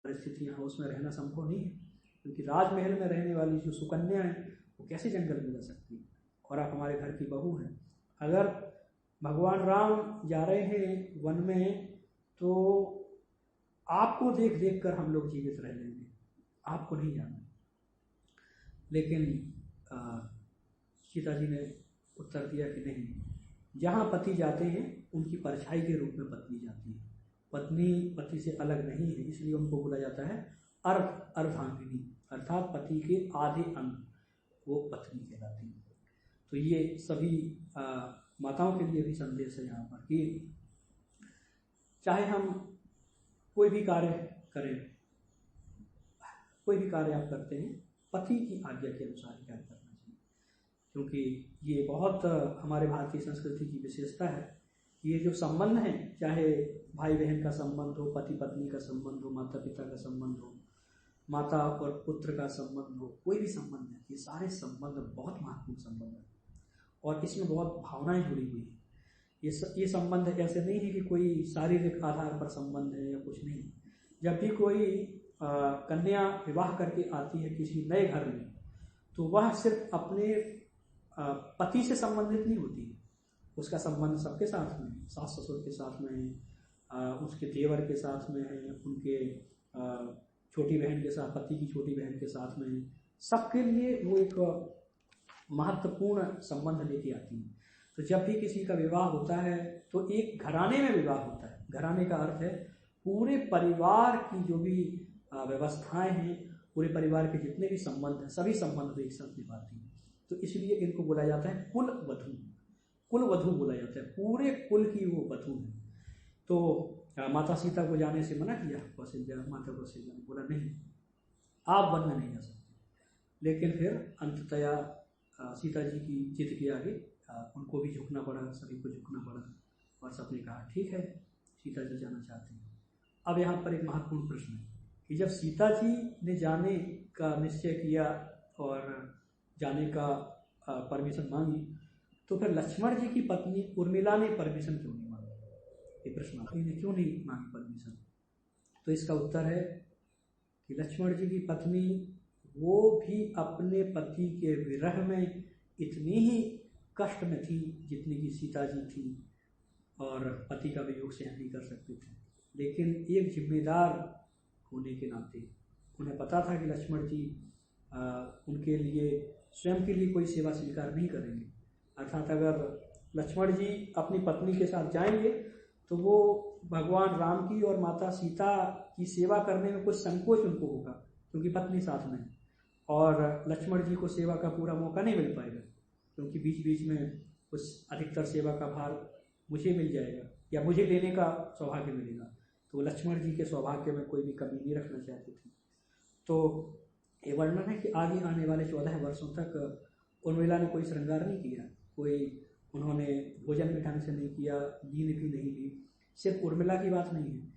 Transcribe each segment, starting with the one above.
परिस्थिति यहाँ उसमें रहना संभव नहीं है, क्योंकि राजमहल में रहने वाली जो सुकन्या है वो कैसे जंगल में जा सकती है, और आप हमारे घर की बहू हैं। अगर भगवान राम जा रहे हैं वन में तो आपको देख देख कर हम लोग जीवित रह लेंगे, आपको नहीं जाना। लेकिन सीता जी ने उत्तर दिया कि नहीं, जहाँ पति जाते हैं उनकी परछाई के रूप में पत्नी जाती है। पत्नी पति से अलग नहीं है, इसलिए उनको बोला जाता है अर्धांगिनी, अर्थात पति के आधे अंग वो पत्नी कहलाती है। तो ये सभी माताओं के लिए भी संदेश है यहाँ पर कि चाहे हम कोई भी कार्य करें, कोई भी कार्य आप करते हैं, पति की आज्ञा के अनुसार ही कार्य करना चाहिए, क्योंकि ये बहुत हमारे भारतीय संस्कृति की विशेषता है। ये जो संबंध हैं, चाहे भाई बहन का संबंध हो, पति पत्नी का संबंध हो, माता पिता का संबंध हो, माता और पुत्र का संबंध हो, कोई भी संबंध है, ये सारे संबंध बहुत महत्वपूर्ण संबंध है और इसमें बहुत भावनाएं जुड़ी हुई है। ये संबंध ऐसे नहीं है कि कोई शारीरिक आधार पर संबंध है या कुछ नहीं। जब भी कोई कन्या विवाह करके आती है किसी नए घर में, तो वह सिर्फ अपने पति से संबंधित नहीं होती है, उसका संबंध सबके साथ में, सास ससुर के साथ में है, उसके देवर के साथ में है, उनके छोटी बहन के साथ, पति की छोटी बहन के साथ में है। सबके लिए वो एक महत्वपूर्ण संबंध लेके आती है। तो जब भी किसी का विवाह होता है तो एक घराने में विवाह होता है। घराने का अर्थ है पूरे परिवार की जो भी व्यवस्थाएं हैं, पूरे परिवार के जितने भी संबंध हैं, सभी संबंध एक साथ निभाती हैं। तो इसलिए इनको बोला जाता है कुल वधू, कुल वधू बोला जाता है, पूरे कुल की वो वधू है। तो माता सीता को जाने से मना किया कौशल्या, माता कौशल्या ने बोला नहीं, आप वन में नहीं जा सकते। लेकिन फिर अंततया सीता जी की जिद के आगे उनको भी झुकना पड़ा, सभी को झुकना पड़ा और सबने कहा ठीक है, सीता जी जाना चाहते हैं। अब यहाँ पर एक महत्वपूर्ण प्रश्न है कि जब सीता जी ने जाने का निश्चय किया और जाने का परमिशन मांगी, तो फिर लक्ष्मण जी की पत्नी उर्मिला ने परमिशन क्यों नहीं मांगी? ये प्रश्न आता है, क्यों नहीं मांगी परमिशन? तो इसका उत्तर है कि लक्ष्मण जी की पत्नी वो भी अपने पति के विरह में इतनी ही कष्ट में थी जितनी कि सीता जी थी, और पति का वियोग सहन नहीं कर सकते थे। लेकिन एक जिम्मेदार होने के नाते उन्हें पता था कि लक्ष्मण जी उनके लिए स्वयं के लिए कोई सेवा स्वीकार नहीं करेंगे। अर्थात अगर लक्ष्मण जी अपनी पत्नी के साथ जाएंगे तो वो भगवान राम की और माता सीता की सेवा करने में कुछ संकोच उनको होगा, क्योंकि पत्नी साथ में है, और लक्ष्मण जी को सेवा का पूरा मौका नहीं मिल पाएगा, क्योंकि बीच बीच में कुछ अधिकतर सेवा का भार मुझे मिल जाएगा या मुझे लेने का सौभाग्य मिलेगा। तो लक्ष्मण जी के सौभाग्य में कोई भी कमी नहीं रखना चाहती थी। तो ये वर्णन है कि आगे आने वाले 14 वर्षों तक उर्मिला ने कोई श्रृंगार नहीं किया, कोई उन्होंने भोजन भी ढंग से नहीं किया, नींद भी नहीं ली। सिर्फ उर्मिला की बात नहीं है,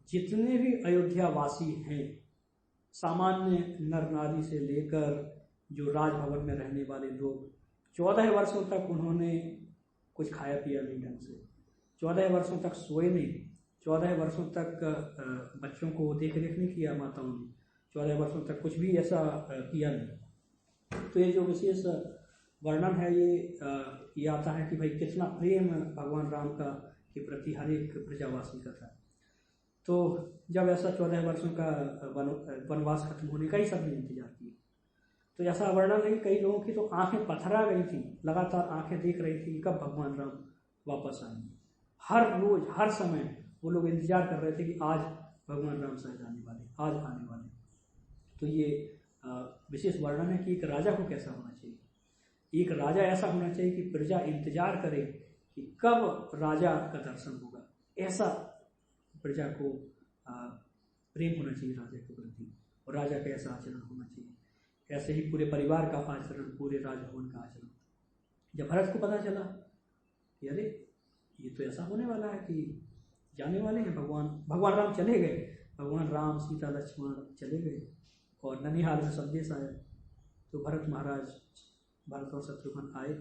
जितने भी अयोध्या वासी हैं, सामान्य नर नारी से लेकर जो राजभवन में रहने वाले लोग, 14 वर्षों तक उन्होंने कुछ खाया पिया नहीं ढंग से, 14 वर्षों तक सोए नहीं, 14 वर्षों तक बच्चों को देख रेख नहीं किया माताओं ने, 14 वर्षों तक कुछ भी ऐसा किया नहीं। तो ये जो विशेष वर्णन है ये आता है कि भाई कितना प्रेम भगवान राम का के प्रति हर एक प्रजावासी का था। तो जब ऐसा 14 वर्षों का वनवास खत्म होने का ही सबने इंतजार किया, तो ऐसा वर्णन है कि कई लोगों की तो आंखें पथरा गई थी, लगातार आंखें देख रही थी कि कब भगवान राम वापस आएंगे। हर रोज हर समय वो लोग इंतजार कर रहे थे कि आज भगवान राम शायद आने वाले, आज आने वाले। तो ये विशेष वर्णन है कि एक राजा को कैसा होना चाहिए। एक राजा ऐसा होना चाहिए कि प्रजा इंतजार करे कि कब राजा का दर्शन होगा। ऐसा प्रजा को प्रेम होना चाहिए राजा के प्रति, और राजा का ऐसा आचरण होना चाहिए। ऐसे ही पूरे परिवार का आचरण, पूरे राजभवन का आचरण। जब भरत को पता चला कि अरे ये तो ऐसा होने वाला है कि जाने वाले हैं भगवान राम चले गए, भगवान राम सीता लक्ष्मण चले गए और ननिहाल में संदेश आया, तो भरत और शत्रुघ्न आए,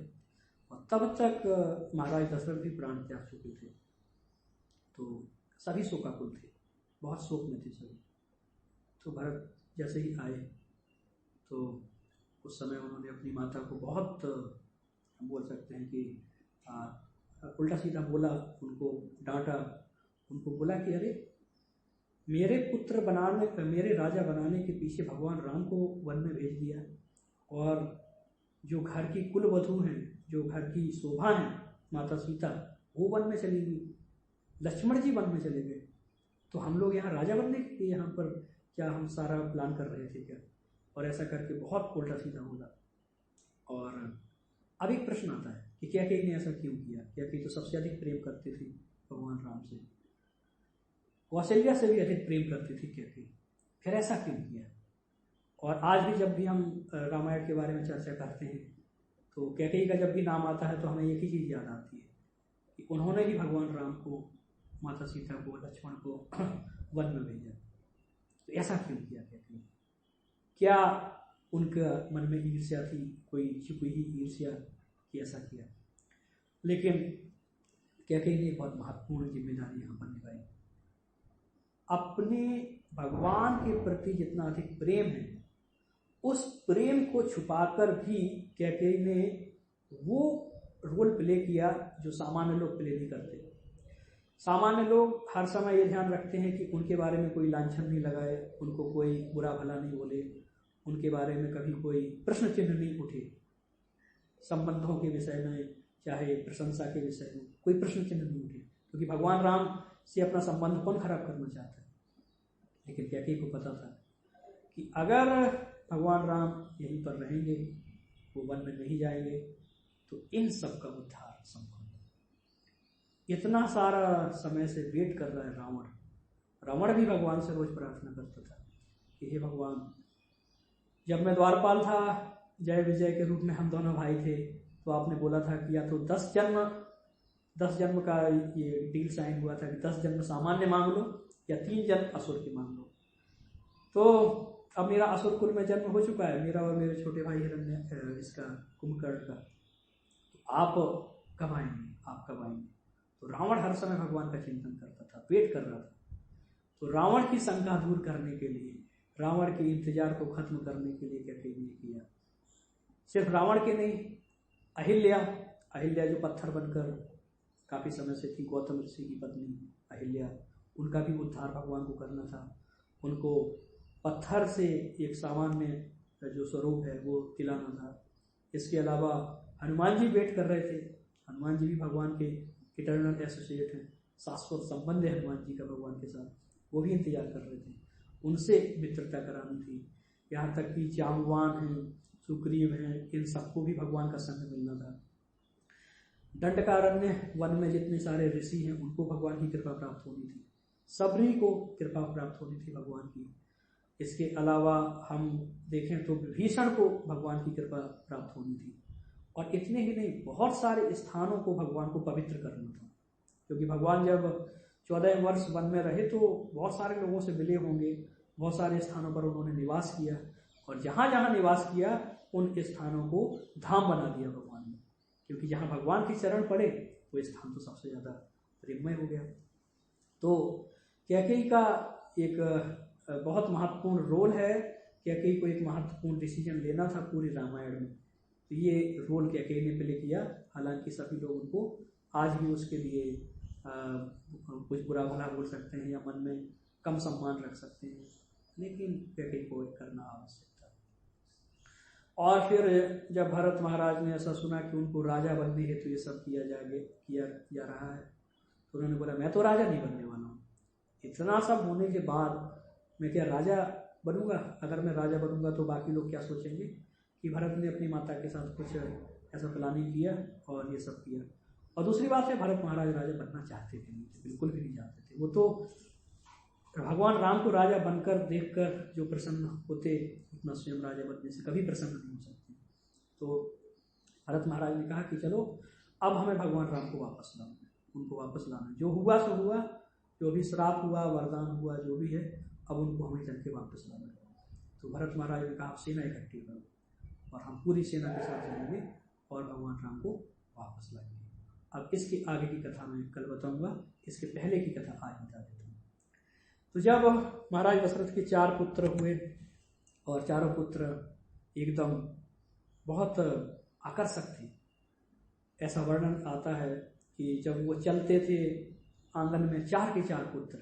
और तब तक महाराज दशरथ भी प्राण त्याग चुके थे। तो सभी शोकाकुल थे, बहुत शोक में थे सभी। तो भरत जैसे ही आए तो उस समय उन्होंने अपनी माता को बहुत, हम बोल सकते हैं कि उल्टा सीधा बोला, उनको डांटा, उनको बोला कि अरे मेरे पुत्र बनाने, मेरे राजा बनाने के पीछे भगवान राम को वन में भेज दिया, और जो घर की कुल वधू हैं, जो घर की शोभा है माता सीता, वो वन में चली गई, लक्ष्मण जी वन में चले गए, तो हम लोग यहाँ राजा बनने के लिए यहाँ पर क्या हम सारा प्लान कर रहे थे क्या? और ऐसा करके बहुत उल्टा सीधा बोला। और अब एक प्रश्न आता है कि कैकेयी ने ऐसा क्यों किया? कैकेयी तो सबसे अधिक प्रेम करती थी भगवान राम से, कौशल्या से भी अधिक प्रेम करती थी कैकेयी, फिर ऐसा क्यों किया? और आज भी जब भी हम रामायण के बारे में चर्चा करते हैं तो कैकेयी का जब भी नाम आता है तो हमें एक ही चीज़ याद आती है कि उन्होंने ही भगवान राम को, माता सीता को, लक्ष्मण को वन में भेजा। तो ऐसा क्यों किया कैकेयी? क्या उनका मन में ईर्ष्या थी, कोई छुपी ही ईर्ष्या कि ऐसा किया? लेकिन कैकेयी ने बहुत महत्वपूर्ण जिम्मेदारी यहाँ पर निभाई। अपने भगवान के प्रति जितना अधिक प्रेम है, उस प्रेम को छुपाकर भी कैकेयी ने वो रोल प्ले किया जो सामान्य लोग प्ले नहीं करते। सामान्य लोग हर समय ये ध्यान रखते हैं कि उनके बारे में कोई लांछन नहीं लगाए, उनको कोई बुरा भला नहीं बोले, उनके बारे में कभी कोई प्रश्न चिन्ह नहीं उठे, संबंधों के विषय में चाहे प्रशंसा के विषय में कोई प्रश्न चिन्ह नहीं उठे, क्योंकि भगवान राम से अपना संबंध कौन खराब करना चाहता है? लेकिन कैकेयी को पता था कि अगर भगवान राम यहीं पर रहेंगे, वो वन में नहीं जाएंगे, तो इन सब का उद्धार संभव है। इतना सारा समय से वेट कर रहा है रावण। रावण भी भगवान से रोज प्रार्थना करता था कि हे भगवान, जब मैं द्वारपाल था, जय विजय के रूप में हम दोनों भाई थे, तो आपने बोला था कि या तो 10 जन्म का ये डील साइन हुआ था कि 10 जन्म सामान्य मांग लो या 3 जन्म असुर के मांग लो। तो अब मेरा असुर कुल में जन्म हो चुका है, मेरा और मेरे छोटे भाई हिरण्य इसका कुंभकर्ण का, तो आप कब आएंगे, आप कब आएंगे? तो रावण हर समय भगवान का चिंतन करता था, वेट कर रहा था। तो रावण की शंका दूर करने के लिए, रावण के इंतजार को खत्म करने के लिए कैकेयी ने किया। सिर्फ रावण के नहीं, अहिल्या जो पत्थर बनकर काफी समय से थी, गौतम ऋषि की पत्नी अहिल्या, उनका भी उद्धार भगवान को करना था। उनको पत्थर से एक सामान्य जो स्वरूप है वो दिलाना था। इसके अलावा हनुमान जी वेट कर रहे थे। हनुमान जी भी भगवान के इटर्नल एसोसिएट हैं, शाश्वत संबंध है हनुमान जी का भगवान के साथ, वो भी इंतजार कर रहे थे। उनसे मित्रता करानी थी। यहाँ तक कि जाम्बवान हैं, सुग्रीव हैं, इन सबको भी भगवान का संग मिलना था। दंडकारण्य वन में जितने सारे ऋषि हैं उनको भगवान की कृपा प्राप्त होनी थी, सबरी को कृपा प्राप्त होनी थी भगवान की। इसके अलावा हम देखें तो विभीषण को भगवान की कृपा प्राप्त होनी थी। और इतने ही नहीं, बहुत सारे स्थानों को भगवान को पवित्र करना था, क्योंकि भगवान जब 14 वर्ष वन में रहे तो बहुत सारे लोगों से मिले होंगे, बहुत सारे स्थानों पर उन्होंने निवास किया, और जहाँ जहाँ निवास किया उन स्थानों को धाम बना दिया भगवान ने, क्योंकि जहाँ भगवान की शरण पड़े वो स्थान तो सबसे ज़्यादा प्रेममय हो गया। तो कैकेयी का एक बहुत महत्वपूर्ण रोल है, कैकेयी को एक महत्वपूर्ण डिसीजन लेना था पूरे रामायण में, तो ये रोल कैकेयी ने प्ले किया। हालांकि सभी लोग उनको आज भी उसके लिए कुछ बुरा भला बोल सकते हैं या मन में कम सम्मान रख सकते हैं, लेकिन कैकेयी को करना आवश्यक था। और फिर जब भरत महाराज ने ऐसा सुना कि उनको राजा बनने हेतु ये सब किया जा रहा है, तो उन्होंने बोला मैं तो राजा नहीं बनने वाला हूँ। इतना सब होने के बाद मैं क्या राजा बनूंगा? अगर मैं राजा बनूंगा तो बाकी लोग क्या सोचेंगे कि भरत ने अपनी माता के साथ कुछ ऐसा प्लानिंग किया और ये सब किया। और दूसरी बात है, भरत महाराज राजा बनना चाहते थे नहीं, बिल्कुल भी नहीं चाहते थे। वो तो भगवान राम को राजा बनकर देखकर जो प्रसन्न होते, उतना स्वयं राजा बनने से कभी प्रसन्न नहीं हो सकते। तो भरत महाराज ने कहा कि चलो अब हमें भगवान राम को वापस लाना, उनको वापस लाना, जो हुआ सो हुआ, जो भी श्राप हुआ, वरदान हुआ, जो भी है, अब उनको हमें चल के वापस लाना है। तो भरत महाराज ने कहा सेना इकट्ठी करो और हम पूरी सेना के साथ जाएंगे और भगवान राम को वापस लाएंगे। अब इसके आगे की कथा मैं कल बताऊंगा, इसके पहले की कथा आज बता देता हूँ। तो जब महाराज दशरथ के 4 पुत्र हुए और चारों पुत्र एकदम बहुत आकर्षक थे। ऐसा वर्णन आता है कि जब वो चलते थे आंगन में 4 के 4 पुत्र,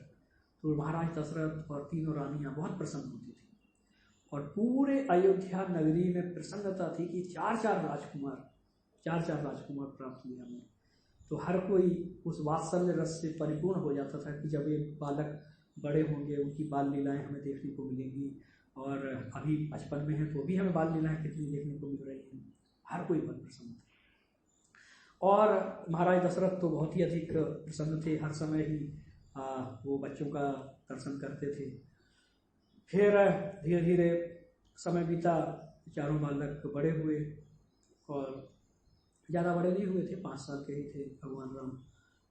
तो महाराज दशरथ और तीनों रानियां बहुत प्रसन्न होती थी और पूरे अयोध्या नगरी में प्रसन्नता थी कि 4 राजकुमार प्राप्त हुए हमें। तो हर कोई उस वात्सल्य रस से परिपूर्ण हो जाता था कि जब ये बालक बड़े होंगे उनकी बाल लीलाएं हमें देखने को मिलेंगी, और अभी बचपन में है तो भी हमें बाल लीलाएं कितनी देखने को मिल रही हैं। हर कोई बहुत प्रसन्न था और महाराज दशरथ तो बहुत ही अधिक प्रसन्न थे। हर समय ही वो बच्चों का दर्शन करते थे। फिर धीरे धीरे समय बीता, चारों बालक बड़े हुए और ज़्यादा बड़े नहीं हुए थे, 5 साल के ही थे भगवान राम।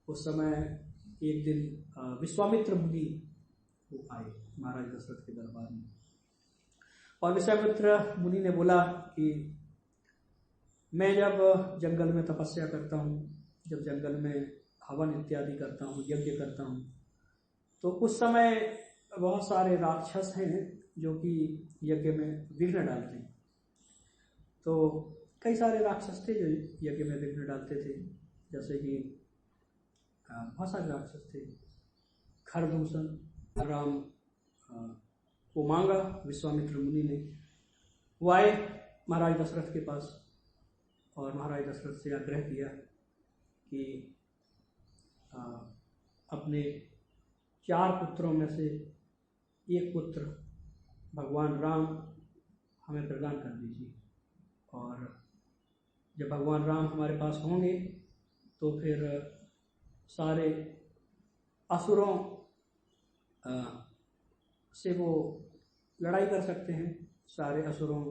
उस समय एक दिन विश्वामित्र मुनि वो आए महाराज दशरथ के दरबार में, और विश्वामित्र मुनि ने बोला कि मैं जब जंगल में तपस्या करता हूँ, जब जंगल में हवन इत्यादि करता हूँ, यज्ञ करता हूँ, तो उस समय बहुत सारे राक्षस हैं जो कि यज्ञ में विघ्न डालते हैं। तो कई सारे राक्षस थे जो यज्ञ में विघ्न डालते थे, जैसे कि बहुत सारे राक्षस थे। खरदूषण राम को मांगा विश्वामित्र मुनि ने। वो आए महाराज दशरथ के पास और महाराज दशरथ से आग्रह किया कि अपने 4 पुत्रों में से एक पुत्र भगवान राम हमें प्रदान कर दीजिए, और जब भगवान राम हमारे पास होंगे तो फिर सारे असुरों से वो लड़ाई कर सकते हैं, सारे असुरों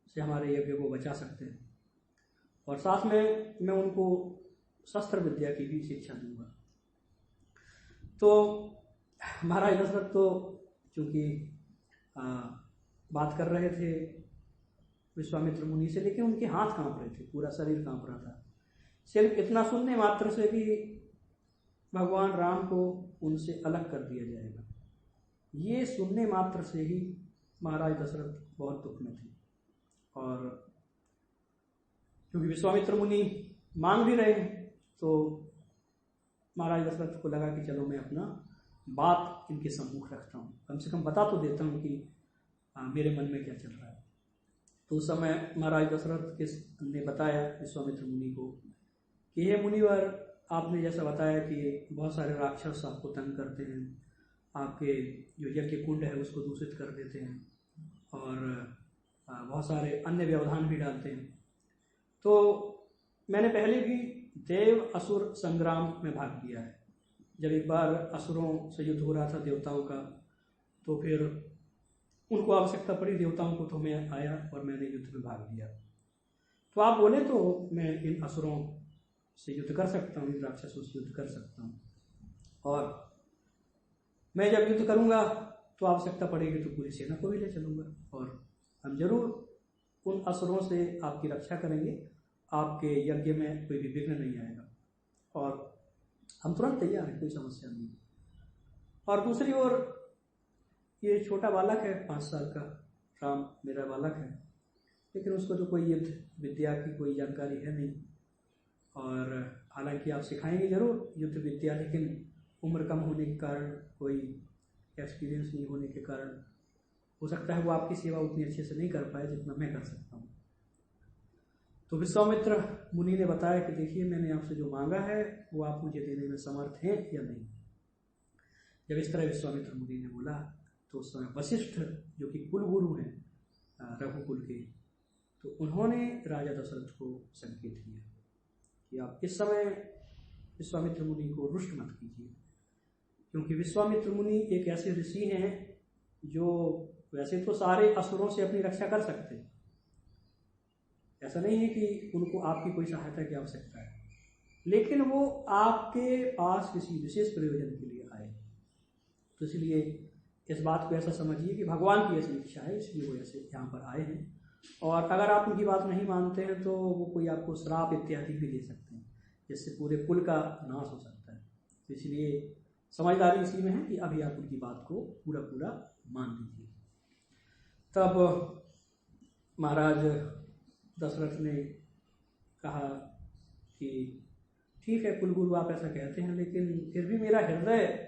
से हमारे यज्ञ को बचा सकते हैं, और साथ में मैं उनको शस्त्र विद्या की भी शिक्षा दूंगा। तो महाराज दशरथ तो चूँकि बात कर रहे थे विश्वामित्र मुनि से, लेकिन उनके हाथ कांप रहे थे, पूरा शरीर कांप रहा था। सिर्फ इतना सुनने मात्र से भी भगवान राम को उनसे अलग कर दिया जाएगा, ये सुनने मात्र से ही महाराज दशरथ बहुत दुख में थे। और क्योंकि विश्वामित्र मुनि मांग भी रहे हैं, तो महाराज दशरथ को लगा कि चलो मैं अपना बात इनके सम्मुख रखता हूँ, कम से कम बता तो देता हूँ कि मेरे मन में क्या चल रहा है। तो उस समय महाराज दशरथ ने बताया विश्वामित्र मुनि को कि हे मुनिवर, आपने जैसा बताया कि बहुत सारे राक्षस आपको तंग करते हैं, आपके जो यज्ञ कुंड है उसको दूषित कर देते हैं, और बहुत सारे अन्य व्यवधान भी डालते हैं। तो मैंने पहले भी देव असुर संग्राम में भाग लिया है। जब एक बार असुरों से युद्ध हो रहा था देवताओं का, तो फिर उनको आवश्यकता पड़ी देवताओं को, तो मैं आया और मैंने युद्ध में भाग लिया। तो आप बोले तो मैं इन असुरों से युद्ध कर सकता हूँ, इन राक्षसों से युद्ध कर सकता हूँ, और मैं जब युद्ध करूँगा तो आवश्यकता पड़ेगी तो पूरी सेना को भी ले चलूँगा, और हम जरूर उन असुरों से आपकी रक्षा करेंगे, आपके यज्ञ में कोई भी विघ्न नहीं आएगा, और हम तुरंत तैयार हैं, कोई समस्या नहीं। और दूसरी ओर ये छोटा बालक है, 5 साल का राम मेरा बालक है, लेकिन उसको तो कोई युद्ध विद्या की कोई जानकारी है नहीं, और हालांकि आप सिखाएंगे जरूर युद्ध विद्या, लेकिन उम्र कम होने के कारण, कोई एक्सपीरियंस नहीं होने के कारण हो सकता है वो आपकी सेवा उतनी अच्छे से नहीं कर पाए जितना मैं कर सकता हूँ। तो विश्वामित्र मुनि ने बताया कि देखिए, मैंने आपसे जो मांगा है वो आप मुझे देने में समर्थ हैं या नहीं। जब इस तरह विश्वामित्र मुनि ने बोला तो उस समय वशिष्ठ जो कि कुलगुरु हैं रघुकुल के, तो उन्होंने राजा दशरथ को संकेत किया कि आप इस समय विश्वामित्र मुनि को रुष्ट मत कीजिए, क्योंकि विश्वामित्र मुनि एक ऐसे ऋषि हैं जो वैसे तो सारे असुरों से अपनी रक्षा कर सकते हैं, ऐसा नहीं है कि उनको आपकी कोई सहायता की आवश्यकता है, लेकिन वो आपके पास किसी विशेष प्रयोजन के लिए आए। तो इसलिए इस बात को ऐसा समझिए कि भगवान की ऐसी इच्छा है, इसलिए वो ऐसे यहाँ पर आए हैं, और अगर आप उनकी बात नहीं मानते हैं तो वो कोई आपको श्राप इत्यादि भी दे सकते हैं, जिससे पूरे कुल का नाश हो सकता है। तो इसलिए समझदारी इसी में है कि अभी आप उनकी बात को पूरा पूरा मान लीजिए। तब महाराज दशरथ ने कहा कि ठीक है कुलगुरु आप ऐसा कहते हैं, लेकिन फिर भी मेरा हृदय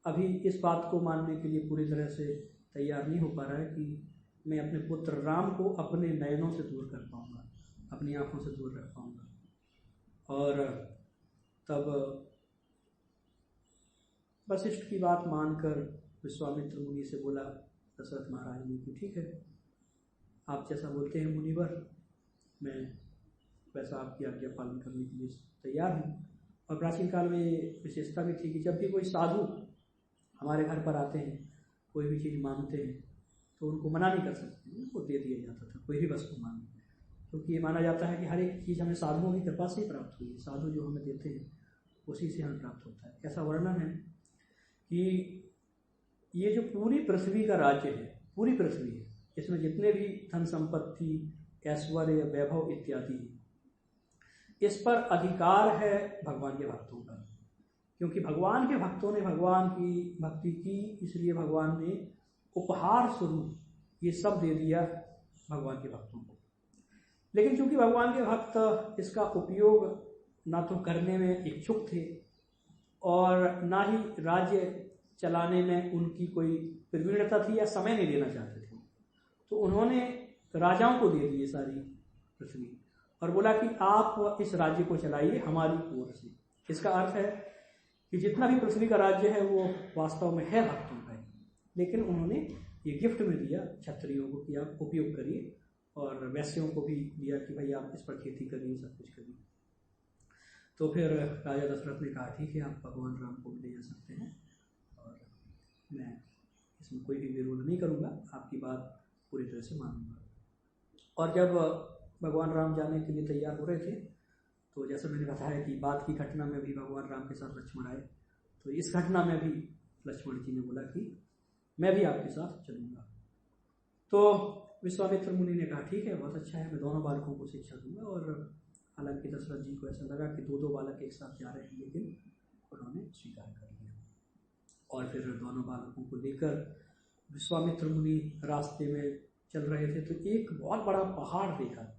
अभी इस बात को मानने के लिए पूरी तरह से तैयार नहीं हो पा रहा है कि मैं अपने पुत्र राम को अपने नयनों से दूर कर पाऊँगा, अपनी आँखों से दूर रख पाऊँगा। और तब वशिष्ठ की बात मानकर विश्वामित्र मुनि से बोला दशरथ महाराज ने कि ठीक है आप जैसा बोलते हैं मुनिवर, मैं वैसा आपकी आज्ञा पालन करने के लिए तैयार हूँ। और प्राचीन काल में विशेषता भी थी कि जब भी कोई साधु हमारे घर पर आते हैं, कोई भी चीज़ मांगते हैं तो उनको मना नहीं कर सकते, उनको दे दिया जाता था कोई भी वस्तु मांगे, क्योंकि ये माना जाता है कि हर एक चीज़ हमें साधुओं की कृपा से ही प्राप्त हुई है, साधु जो हमें देते हैं उसी से हमें प्राप्त होता है। ऐसा वर्णन है कि ये जो पूरी पृथ्वी का राज्य है, पूरी पृथ्वी है, इसमें जितने भी धन संपत्ति ऐश्वर्य वैभव इत्यादि इस पर अधिकार है भगवान के भक्तों का, क्योंकि भगवान के भक्तों ने भगवान की भक्ति की, इसलिए भगवान ने उपहार स्वरूप ये सब दे दिया भगवान के भक्तों को। लेकिन चूंकि भगवान के भक्त इसका उपयोग ना तो करने में इच्छुक थे और ना ही राज्य चलाने में उनकी कोई प्रवीणता थी या समय नहीं देना चाहते थे, तो उन्होंने राजाओं को दे दी सारी पृथ्वी और बोला कि आप इस राज्य को चलाइए हमारी ओर से। इसका अर्थ है कि जितना भी पृथ्वी का राज्य है वो वास्तव में है भक्तों का, लेकिन उन्होंने ये गिफ्ट में दिया क्षत्रियों को कि आप उपयोग करिए, और वैश्यों को भी दिया कि भाई आप इस पर खेती करिए, सब कुछ करिए। तो फिर राजा दशरथ ने कहा ठीक है आप भगवान राम को ले जा सकते हैं और मैं इसमें कोई भी विरोध नहीं करूँगा, आपकी बात पूरी तरह से मानूंगा। और जब भगवान राम जाने के लिए तैयार हो रहे थे तो जैसे मैंने बताया कि बाद की घटना में भी भगवान राम के साथ लक्ष्मण आए, तो इस घटना में भी लक्ष्मण जी ने बोला कि मैं भी आपके साथ चलूँगा। तो विश्वामित्र मुनि ने कहा ठीक है बहुत अच्छा है, मैं दोनों बालकों को शिक्षा दूंगा। और हालांकि दशरथ जी को ऐसा लगा कि दो बालक एक साथ जा रहे हैं, लेकिन उन्होंने स्वीकार कर लिया। और फिर दोनों बालकों को लेकर विश्वामित्र मुनि रास्ते में चल रहे थे तो एक बहुत बड़ा पहाड़ देखा।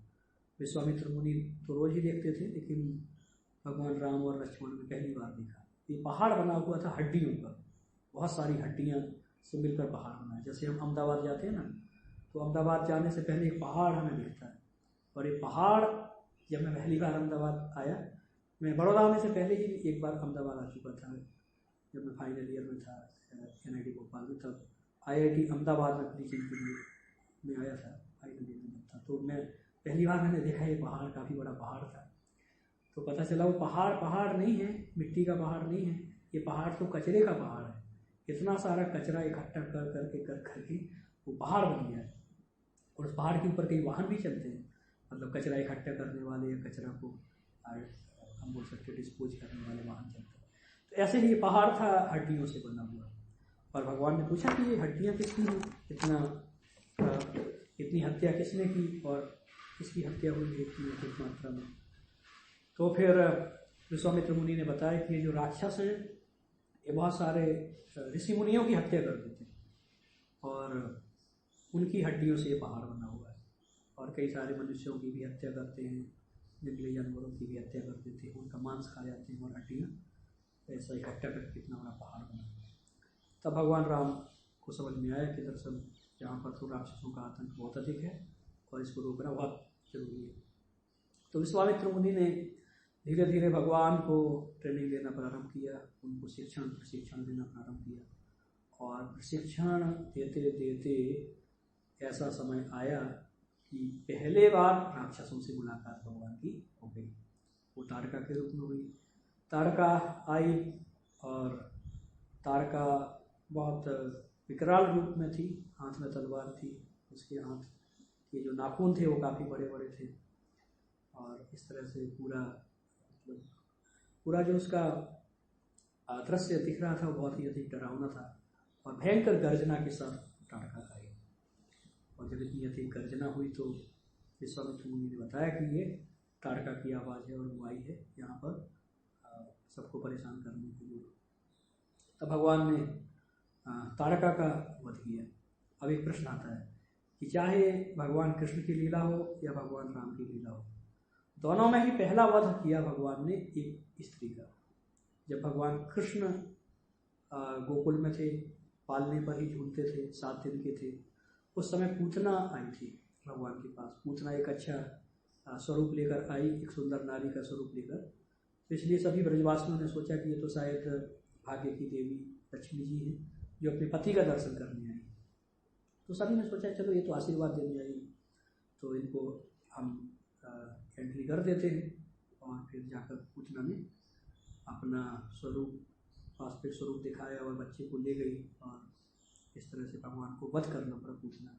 विश्वामित्र मुनि तो रोज ही देखते थे, लेकिन भगवान राम और लक्ष्मण ने पहली बार देखा। ये पहाड़ बना हुआ था हड्डियों का, बहुत सारी हड्डियाँ से मिलकर पहाड़ बना है। जैसे हम अहमदाबाद जाते हैं ना, तो अहमदाबाद जाने से पहले एक पहाड़ हमें दिखता है, और ये पहाड़ जब मैं पहली बार अहमदाबाद आया, मैं बड़ौदा आने से पहले ही एक बार अहमदाबाद आ चुका था, जब मैं फाइनल ईयर में था NIT भोपाल में, तब IIT अहमदाबाद में टीचिंग के लिए मैं आया था, फाइनल ईयर में था। तो मैं पहली बार मैंने देखा ये पहाड़, काफ़ी बड़ा पहाड़ था। तो पता चला वो पहाड़ नहीं है, मिट्टी का पहाड़ नहीं है, ये पहाड़ तो कचरे का पहाड़ है। इतना सारा कचरा इकट्ठा कर करके वो पहाड़ बन गया है। और उस पहाड़ के ऊपर कई वाहन भी चलते हैं, मतलब कचरा इकट्ठा करने वाले या कचरा को हम बोल सकते डिस्पोज करने वाले वाहन चलते हैं। तो ऐसे ही ये पहाड़ था हड्डियों से बना हुआ। और भगवान ने पूछा कि ये हड्डियाँ किसकी हैं, इतनी हत्या किसने की और किसकी हत्या हुई है इतनी अधिक मात्रा में। तो फिर विश्वामित्र मुनि ने बताया कि ये जो राक्षस हैं ये बहुत सारे ऋषि मुनियों की हत्या करते थे और उनकी हड्डियों से ये पहाड़ बना हुआ है। और कई सारे मनुष्यों की भी हत्या करते हैं, जंगली जानवरों की भी हत्या करते थे, उनका मांस खा जाते हैं और हड्डियाँ ऐसा इकट्ठा करके कितना बड़ा पहाड़ बना। तब भगवान राम को समझ में आया कि दरअसल यहाँ पर तो राक्षसों का आतंक बहुत अधिक है और इसको रोकना बहुत जरूरी है। तो विश्वामित्र मुनि ने धीरे धीरे भगवान को ट्रेनिंग देना प्रारंभ किया, उनको प्रशिक्षण देना प्रारंभ किया। और प्रशिक्षण देते देते ऐसा समय आया कि पहले बार राक्षसों से मुलाकात भगवान की हो गई। वो तारका के रूप में हुई। तारका आई और तारका बहुत विकराल रूप में थी, हाथ में तलवार थी, उसके हाथ के जो नाखून थे वो काफ़ी बड़े बड़े थे। और इस तरह से पूरा जो उसका दृश्य दिख रहा था वो बहुत ही अधिक डरावना था और भयंकर गर्जना के साथ तारका आई। और जब इतनी अधिक गर्जना हुई तो विश्वामित्र मुनि ने बताया कि ये तारका की आवाज़ है और वो आई है यहाँ पर सबको परेशान करने के लिए। तब भगवान ने तारका का वध किया। अब एक प्रश्न आता है कि चाहे भगवान कृष्ण की लीला हो या भगवान राम की लीला हो, दोनों में ही पहला वध किया भगवान ने एक स्त्री का। जब भगवान कृष्ण गोकुल में थे, पालने पर ही झूलते थे, 7 दिन के थे, उस समय पूतना आई थी भगवान के पास। पूतना एक अच्छा स्वरूप लेकर आई, एक सुंदर नारी का स्वरूप लेकर। तो इसलिए सभी ब्रजवासियों ने सोचा कि ये तो शायद भाग्य की देवी लक्ष्मी जी हैं जो अपने पति का दर्शन करने आई। तो सभी ने सोचा चलो ये तो आशीर्वाद देने आई, तो इनको हम एंट्री कर देते हैं। और फिर जाकर पूतना ने अपना स्वरूप, वास्तविक स्वरूप दिखाया और बच्चे को ले गई, और इस तरह से भगवान को वध करना पड़ा पूतना।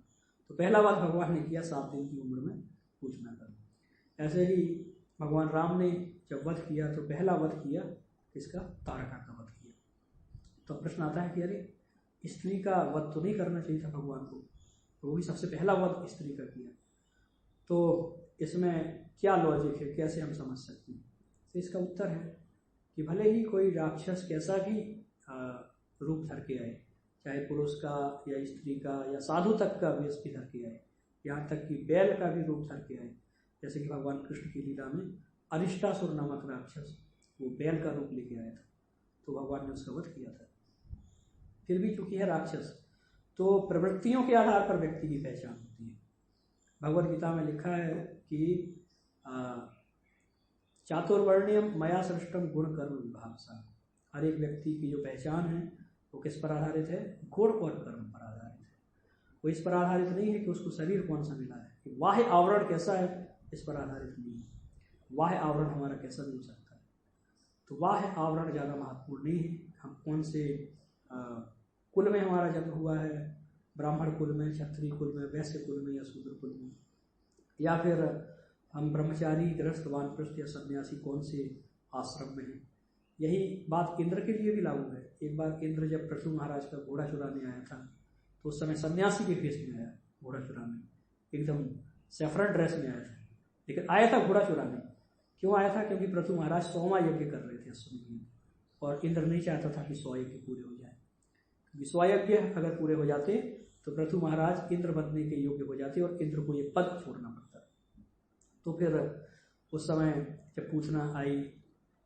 तो पहला वध भगवान ने किया 7 दिन की उम्र में पूतना का। ऐसे ही भगवान राम ने जब वध किया तो पहला वध किया किसका? तारका का वध किया। तो प्रश्न आता है कि अरे स्त्री का वध तो नहीं करना चाहिए था भगवान को, तो वो भी सबसे पहला वध स्त्री का किया। तो इसमें क्या लॉजिक है, कैसे हम समझ सकते हैं? तो इसका उत्तर है कि भले ही कोई राक्षस कैसा भी रूप धर के आए, चाहे पुरुष का या स्त्री का या साधु तक का वेश भी धर के आए, यहाँ तक कि बैल का भी रूप धर के आए, जैसे कि भगवान कृष्ण की लीला में अरिष्टासुर नामक राक्षस वो बैल का रूप लेके आया था, तो भगवान ने उसका वध किया था। फिर भी चूंकि है राक्षस, तो प्रवृत्तियों के आधार पर व्यक्ति की पहचान होती है। भगवद गीता में लिखा है कि चातुर्वर्ण्यम मया सृष्टम गुण कर्म विभागसा। हर एक व्यक्ति की जो पहचान है वो किस पर आधारित है? गुण और कर्म पर आधारित है। वो इस पर आधारित नहीं है कि उसको शरीर कौन सा मिला है, कि बाह्य आवरण कैसा है, इस पर आधारित नहीं है। बाह्य आवरण हमारा कैसा भी हो सकता है, तो बाह्य आवरण ज़्यादा महत्वपूर्ण नहीं है। हम कौन से कुल में हमारा जन्म हुआ है, ब्राह्मण कुल में, क्षत्रिय कुल में, वैश्य कुल में या शूद्र कुल में, या फिर हम ब्रह्मचारी, गृहस्थ, वानप्रस्थ या सन्यासी कौन से आश्रम में हैं। यही बात इंद्र के लिए भी लागू है। एक बार इंद्र जब पृथु महाराज का घोड़ा चुराने आया था, तो उस समय सन्यासी के फेस में आया घोड़ा चुराने, एकदम सैफरन ड्रेस में आया था, लेकिन आया था घोड़ा चुराने। क्यों आया था? क्योंकि पृथु महाराज 100वां यज्ञ कर रहे थे अश्वमेध में, और इंद्र नहीं चाहता था कि 100 यज्ञ पूरे हो जाए, क्योंकि 100 यज्ञ अगर पूरे हो जाते तो पृथु महाराज इंद्र बनने के योग्य हो जाते और इंद्र को ये पद छोड़ना पड़ता। तो फिर उस समय जब पूतना आई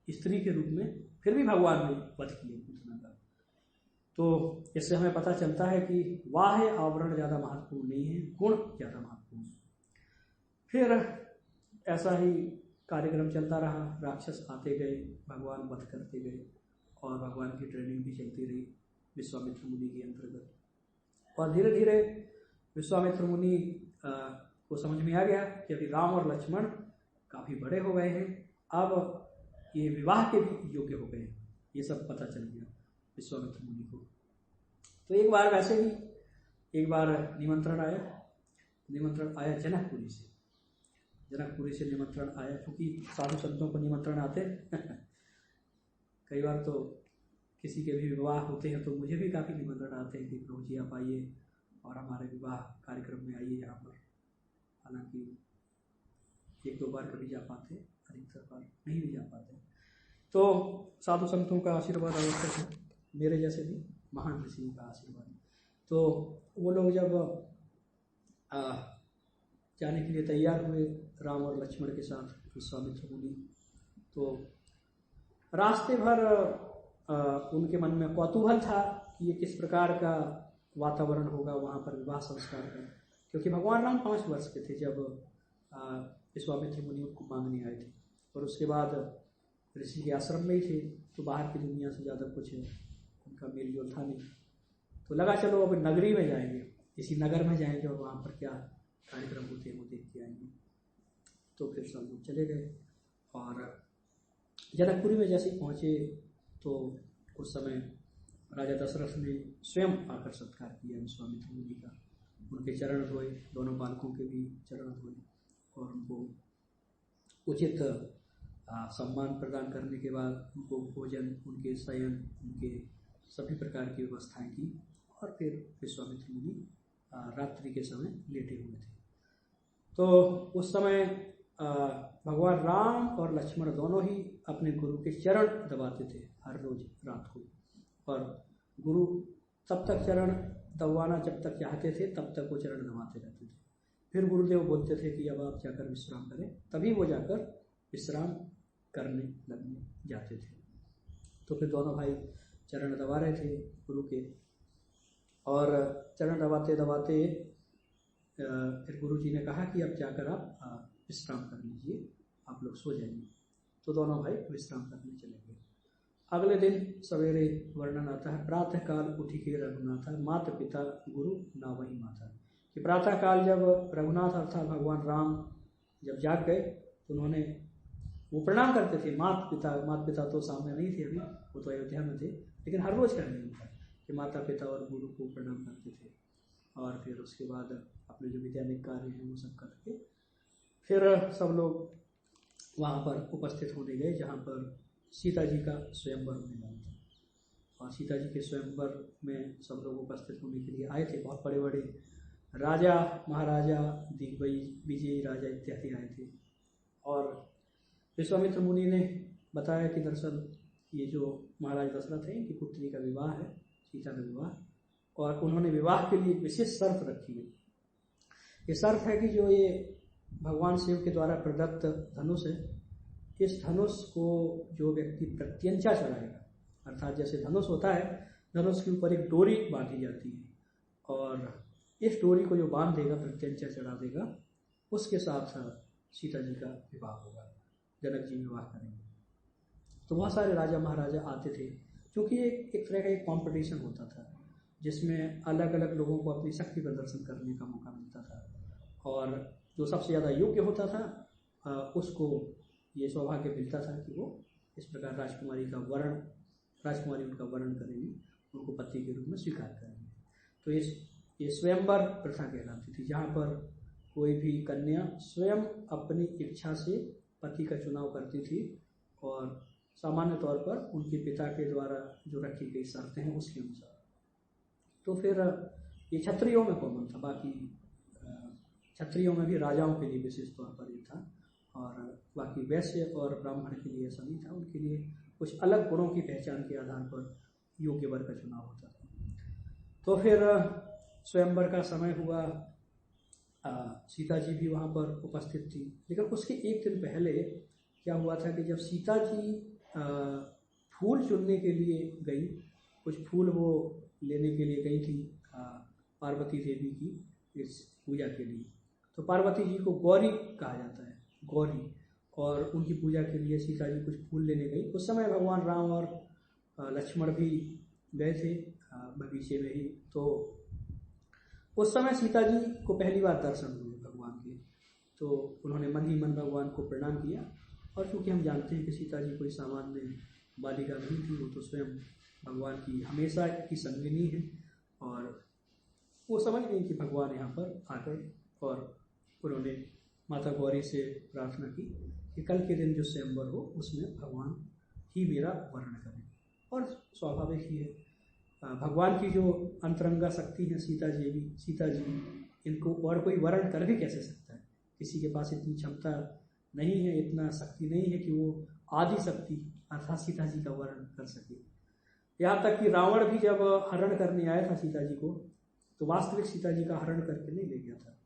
स्त्री के रूप में, फिर भी भगवान ने वध किया पूतना का। तो इससे हमें पता चलता है कि बाह्य आवरण ज़्यादा महत्वपूर्ण नहीं है, गुण ज़्यादा महत्वपूर्ण है। फिर ऐसा ही कार्यक्रम चलता रहा, राक्षस आते गए, भगवान वध करते गए, और भगवान की ट्रेनिंग भी चलती रही विश्वामित्र मुनि के अंतर्गत। और धीरे धीरे विश्वामित्र मुनि को समझ में आ गया कि अभी राम और लक्ष्मण काफ़ी बड़े हो गए हैं, अब ये विवाह के भी योग्य हो गए, ये सब पता चल गया विश्वामित्र मुनि को। तो एक बार वैसे ही एक बार निमंत्रण आया जनकपुरी से। जनकपुरी से निमंत्रण आया, क्योंकि साधु संतों को निमंत्रण आते कई बार तो किसी के भी विवाह होते हैं तो मुझे भी काफ़ी निमंत्रण आते हैं कि प्रभु जी आप आइए और हमारे विवाह कार्यक्रम में आइए यहाँ पर। हालांकि 1-2 बार कभी जा पाते, अधिकतर बार नहीं भी जा पाते। तो साधु संतों का आशीर्वाद आवश्यक है, मेरे जैसे भी महान ऋषियों का आशीर्वाद। तो वो लोग जब जाने के लिए तैयार हुए राम और लक्ष्मण के साथ विश्वामित्र मुनि, तो रास्ते भर उनके मन में कौतूहल था कि ये किस प्रकार का वातावरण होगा वहाँ पर विवाह संस्कार का, क्योंकि भगवान राम 5 वर्ष के थे जब विश्वामित्र मुनि उनको मांगने आए थे, और उसके बाद ऋषि के आश्रम में ही थे, तो बाहर की दुनिया से ज़्यादा कुछ उनका मेल जोल था नहीं। तो लगा चलो अब नगरी में जाएंगे, किसी नगर में जाएंगे और वहाँ पर क्या कार्यक्रम होते हैं वो देख के आएंगे। तो फिर सब लोग चले गए, और जनकपुरी में जैसे ही पहुँचे तो उस समय राजा दशरथ ने स्वयं आकर सत्कार किया विश्वामित्र मुनि का, उनके चरण धोए, दोनों बालकों के भी चरण धोए, और उनको उचित सम्मान प्रदान करने के बाद उनको भोजन, उनके शयन, उनके सभी प्रकार की व्यवस्थाएं की, और फिर विश्वामित्र मुनि रात्रि के समय लेटे हुए थे। तो उस समय भगवान राम और लक्ष्मण दोनों ही अपने गुरु के चरण दबाते थे हर रोज रात को, और गुरु तब तक चरण दबाना जब तक चाहते थे तब तक वो चरण दबाते रहते थे। फिर गुरुदेव बोलते थे कि अब आप जाकर विश्राम करें, तभी वो जाकर विश्राम करने लगने जाते थे। तो फिर दोनों भाई चरण दबा रहे थे गुरु के, और चरण दबाते दबाते फिर गुरु जी ने कहा कि अब जाकर आप विश्राम कर लीजिए, आप लोग सो जाइए। तो दोनों भाई विश्राम करने चले गए। अगले दिन सवेरे वर्णन आता है, प्रातः काल उठी के रघुनाथ माता पिता गुरु ना वही माता, कि प्रातः काल जब रघुनाथ अर्थात भगवान राम जब जाग गए तो उन्होंने, वो प्रणाम करते थे, माता पिता तो सामने नहीं थे अभी, वो तो अयोध्या में थे, लेकिन हर रोज का नियम था कि माता पिता और गुरु को प्रणाम करते थे। और फिर उसके बाद अपने जो विद्यानिक कार्य हैं वो सब करके फिर सब लोग वहाँ पर उपस्थित होने गए जहाँ पर सीता जी का स्वयंवर होने वाला था। और सीता जी के स्वयंवर में सब लोग उपस्थित होने के लिए आए थे। बहुत बड़े बड़े राजा महाराजा दिग्विजयी राजा इत्यादि आए थे। और विश्वामित्र मुनि ने बताया कि दरअसल ये जो महाराज दशरथ हैं इनकी पुत्री का विवाह है, सीता का विवाह, और उन्होंने विवाह के लिए विशेष शर्त रखी है। ये शर्त है कि जो ये भगवान शिव के द्वारा प्रदत्त धनुष है, इस धनुष को जो व्यक्ति प्रत्यंचा चढ़ाएगा, अर्थात जैसे धनुष होता है, धनुष के ऊपर एक डोरी बांधी जाती है, और इस डोरी को जो बांध देगा, प्रत्यंचा चढ़ा देगा, उसके साथ सीता जी का विवाह होगा, जनक जी विवाह करेंगे। तो बहुत सारे राजा महाराजा आते थे, क्योंकि एक तरह का एक कॉम्पिटिशन होता था जिसमें अलग अलग लोगों को अपनी शक्ति प्रदर्शन करने का मौका मिलता था, और जो सबसे ज़्यादा योग्य होता था उसको ये सौभाग्य मिलता था कि वो इस प्रकार राजकुमारी उनका वर्ण करेंगे, उनको पति के रूप में स्वीकार करेंगे। तो ये स्वयंवर प्रथा कहलाती थी, जहाँ पर कोई भी कन्या स्वयं अपनी इच्छा से पति का चुनाव करती थी, और सामान्य तौर पर उनके पिता के द्वारा जो रखी गई शर्तें हैं उसके अनुसार। तो फिर ये क्षत्रियों में कॉमन था, बाकी क्षत्रियों में भी राजाओं के लिए विशेष तौर पर ये था, और बाकी वैश्य और ब्राह्मण के लिए ऐसा नहीं था, उनके लिए कुछ अलग गुणों की पहचान के आधार पर योग्य वर का चुनाव होता था। तो फिर स्वयंवर का समय हुआ, सीता जी भी वहाँ पर उपस्थित थी, लेकिन उसके एक दिन पहले क्या हुआ था कि जब सीता जी फूल चुनने के लिए गई, कुछ फूल वो लेने के लिए गई थी पार्वती देवी की इस पूजा के लिए। तो पार्वती जी को गौरी कहा जाता है, गौरी, और उनकी पूजा के लिए सीता जी कुछ फूल लेने गई। उस समय भगवान राम और लक्ष्मण भी गए थे बगीचे में ही। तो उस समय सीता जी को पहली बार दर्शन हुए भगवान के, तो उन्होंने मन ही मन भगवान को प्रणाम किया। और चूँकि हम जानते हैं कि सीता जी कोई सामान्य बालिका नहीं थी, वो तो स्वयं भगवान की हमेशा की संगिनी है, और वो समझ गई कि भगवान यहाँ पर आ गए, और उन्होंने माता गौरी से प्रार्थना की कि कल के दिन जो स्वयंवर हो उसमें भगवान ही मेरा वर्ण करें। और स्वाभाविक ही है, भगवान की जो अंतरंगा शक्ति है सीता जी, इनको और कोई वर्ण कर भी कैसे सकता है? किसी के पास इतनी क्षमता नहीं है, इतना शक्ति नहीं है कि वो आदि शक्ति अर्थात सीता जी का वर्ण कर सके। यहाँ तक कि रावण भी जब हरण करने आया था सीता जी को, तो वास्तविक सीता जी का हरण करके नहीं ले गया था।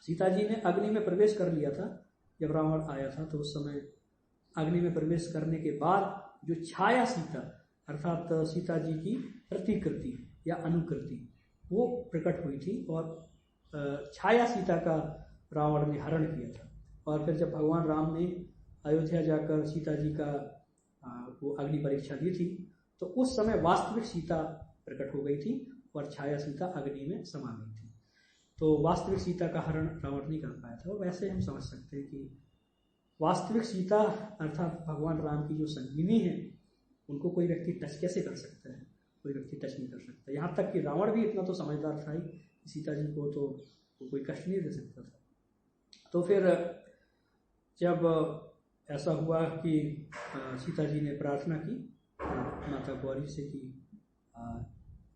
सीता जी ने अग्नि में प्रवेश कर लिया था जब रावण आया था, तो उस समय अग्नि में प्रवेश करने के बाद जो छाया सीता अर्थात सीता जी की प्रतिकृति या अनुकृति वो प्रकट हुई थी, और छाया सीता का रावण ने हरण किया था। और फिर जब भगवान राम ने अयोध्या जाकर सीता जी का वो अग्नि परीक्षा दी थी, तो उस समय वास्तविक सीता प्रकट हो गई थी और छाया सीता अग्नि में समा गई थी। तो वास्तविक सीता का हरण रावण नहीं कर पाया था। वैसे हम समझ सकते हैं कि वास्तविक सीता अर्थात भगवान राम की जो संगिनी है, उनको कोई व्यक्ति टच कैसे कर सकता है? कोई व्यक्ति टच नहीं कर सकता। यहाँ तक कि रावण भी इतना तो समझदार था ही, सीता जी को तो कोई कष्ट नहीं दे सकता था। तो फिर जब ऐसा हुआ कि सीता जी ने प्रार्थना की माता गौरी से कि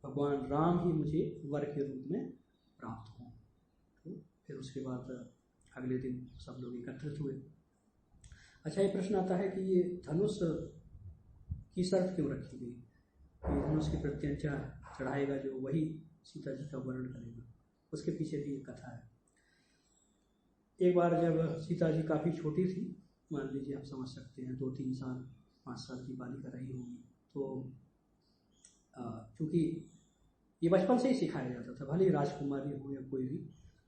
भगवान राम ही मुझे वर के रूप में प्राप्त हों, तो फिर उसके बाद अगले दिन सब लोग एकत्रित हुए। अच्छा, ये प्रश्न आता है कि ये धनुष की शर्त क्यों रखी गई? कि धनुष की प्रत्यंचा चढ़ाएगा जो वही सीता जी का वर्णन करेगा। उसके पीछे भी एक कथा है। एक बार जब सीता जी काफ़ी छोटी थी, मान लीजिए आप समझ सकते हैं 2-3 साल 5 साल की बालिका रही होगी, तो चूँकि ये बचपन से ही सिखाया जाता था, भले ही राजकुमारी हो या कोई भी,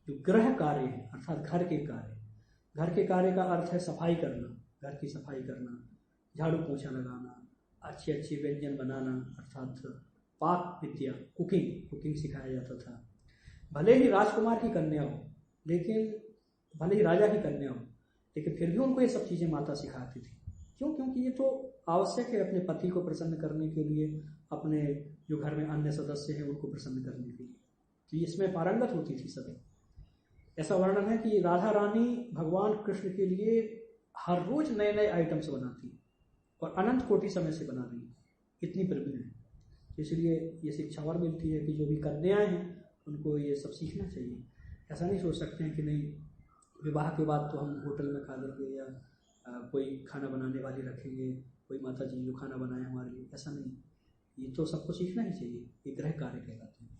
जो गृह कार्य है अर्थात घर के कार्य का अर्थ है सफाई करना, घर की सफाई करना, झाड़ू पोछा लगाना, अच्छे अच्छे व्यंजन बनाना अर्थात पाक विद्या, कुकिंग सिखाया जाता था। भले ही राजकुमार की कन्या हो, लेकिन भले ही राजा की कन्या हो, लेकिन फिर भी उनको ये सब चीज़ें माता सिखाती थी। क्यों? क्योंकि ये तो आवश्यक है अपने पति को प्रसन्न करने के लिए, अपने जो घर में अन्य सदस्य हैं उनको प्रसन्न करने के लिए, तो इसमें पारंगत होती थी सभी। ऐसा वर्णन है कि राधा रानी भगवान कृष्ण के लिए हर रोज नए नए आइटम्स बनाती और अनंत कोटि समय से बना रही, इतनी प्रवीण है। इसलिए ये शिक्षा और मिलती है कि जो भी कन्याएं हैं उनको ये सब सीखना चाहिए। ऐसा नहीं सोच सकते हैं कि नहीं विवाह के बाद तो हम होटल में खा लेंगे या कोई खाना बनाने वाली रखेंगे, कोई माता जी जो खाना बनाए हमारे लिए, ऐसा नहीं। ये तो सबको सीखना ही चाहिए, ये गृह कार्य कहलाते हैं।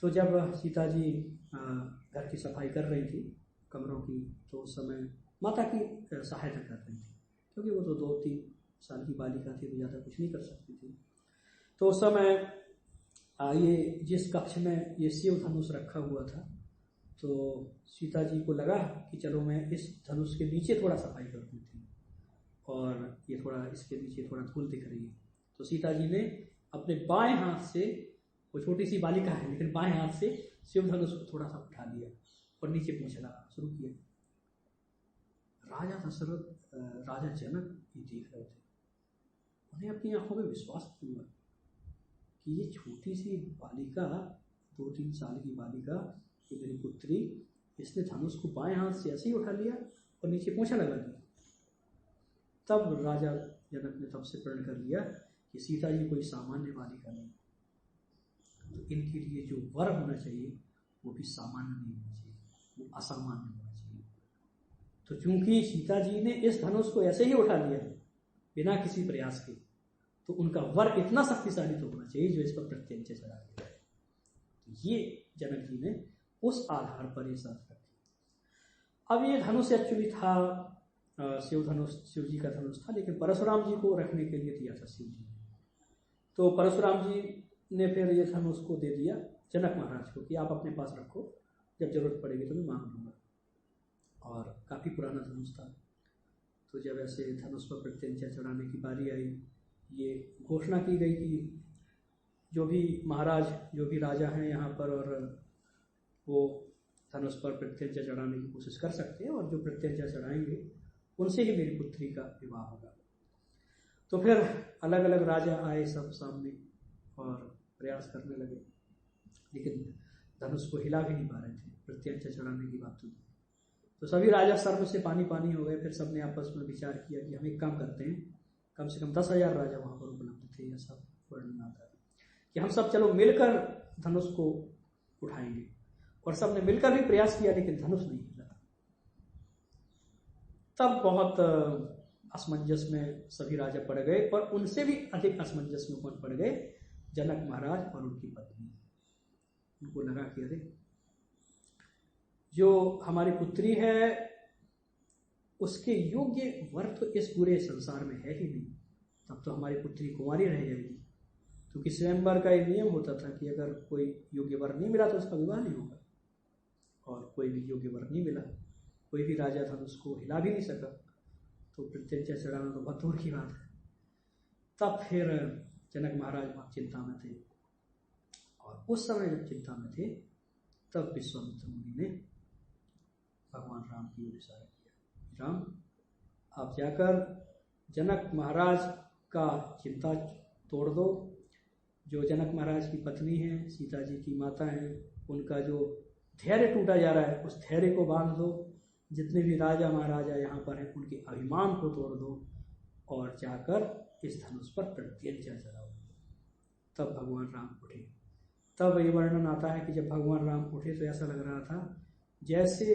तो जब सीता जी घर की सफाई कर रही थी कमरों की, तो उस समय माता की सहायता कर रही थी, क्योंकि वो तो 2-3 साल की बालिका थी, तो ज़्यादा कुछ नहीं कर सकती थी। तो उस समय ये जिस कक्ष में ये शिव धनुष रखा हुआ था, तो सीता जी को लगा कि चलो मैं इस धनुष के नीचे थोड़ा सफाई कर देती हूँ, और ये थोड़ा इसके नीचे थोड़ा धूल दिख रही है। तो सीता जी ने अपने बाएं हाथ से, वो छोटी सी बालिका है लेकिन बाएं हाथ से शिव धनुष को थोड़ा सा उठा लिया और नीचे पोंछ लगाना शुरू किया। राजा दशरथ, राजा जनक ये देख रहे थे, उन्हें अपनी आंखों में विश्वास नहीं हुआ कि ये छोटी सी बालिका, 2-3 साल की बालिका, ये मेरी पुत्री, इसने धनुष को बाएं हाथ से ऐसे ही उठा लिया और नीचे पोंछा लगा दिया। तब राजा जनक ने तब से प्रण कर लिया कि सीता जी कोई सामान्य बालिका नहीं, तो इनके लिए जो वर होना चाहिए वो भी सामान्य नहीं होना चाहिए, वो असामान्य होना चाहिए। तो चूंकि सीता जी ने इस धनुष को ऐसे ही उठा लिया बिना किसी प्रयास के, तो उनका वर इतना शक्तिशाली तो होना चाहिए जो इस पर प्रत्यंचा चढ़ा दिया। तो ये जनक जी ने उस आधार पर ये शर्त रखी। अब ये धनुष एक्चुअली था शिव धनुष, शिव जी का धनुष था, लेकिन परशुराम जी को रखने के लिए दिया था शिव जी ने। तो परशुराम जी ने फिर ये धनुष को दे दिया जनक महाराज को कि आप अपने पास रखो, जब जरूरत पड़ेगी तो मैं मांग लूँगा। और काफ़ी पुराना धनुष था। तो जब ऐसे धनुष पर प्रत्यंचा चढ़ाने की बारी आई, ये घोषणा की गई कि जो भी महाराज, जो भी राजा हैं यहाँ पर, और वो धनुष पर प्रत्यंचा चढ़ाने की कोशिश कर सकते हैं, और जो प्रत्यंचा चढ़ाएंगे उनसे ही मेरी पुत्री का विवाह होगा। तो फिर अलग अलग राजा आए सब सामने और प्रयास करने लगे, लेकिन धनुष को हिला भी नहीं पा रहे थे, प्रत्यंचा चढ़ाने की बात। तो सभी राजा सर्व से पानी पानी हो गए। फिर सबने आपस में विचार किया कि हम एक काम करते हैं, कम से कम 10,000 राजा वहाँ पर उपलब्ध थे, ऐसा वर्णन आता है कि हम सब चलो मिलकर धनुष को उठाएंगे। और सबने मिलकर भी प्रयास किया, लेकिन धनुष नहीं हिला। तब बहुत असमंजस में सभी राजा पड़ गए, और उनसे भी अधिक असमंजस में कौन पड़ गए? जनक महाराज और उनकी पत्नी। उनको लगा कि अरे जो हमारी पुत्री है उसके योग्य वर तो इस पूरे संसार में है ही नहीं, तब तो हमारी पुत्री कुंवारी रह जाएगी। क्योंकि स्वयंवर का एक नियम होता था कि अगर कोई योग्य वर नहीं मिला तो उसका विवाह नहीं होगा, और कोई भी योग्य वर नहीं मिला, कोई भी राजा था उसको हिला भी नहीं सका, तो प्रत्यंचा चढ़ाना तो बहुत दूर की बात है। तब फिर जनक महाराज बहुत चिंता में थे, और उस समय जब चिंता में थे तब विश्वामित्र मुनि ने भगवान राम की ओर इशारा किया, राम आप जाकर जनक महाराज का चिंता तोड़ दो। जो जनक महाराज की पत्नी है, सीता जी की माता है, उनका जो धैर्य टूटा जा रहा है उस धैर्य को बांध दो। जितने भी राजा महाराजा यहाँ पर हैं उनके अभिमान को तोड़ दो, और जाकर इस धनुष पर प्रत्यंचा चढ़ाओ। तब भगवान राम उठे। तब ये वर्णन आता है कि जब भगवान राम उठे तो ऐसा लग रहा था जैसे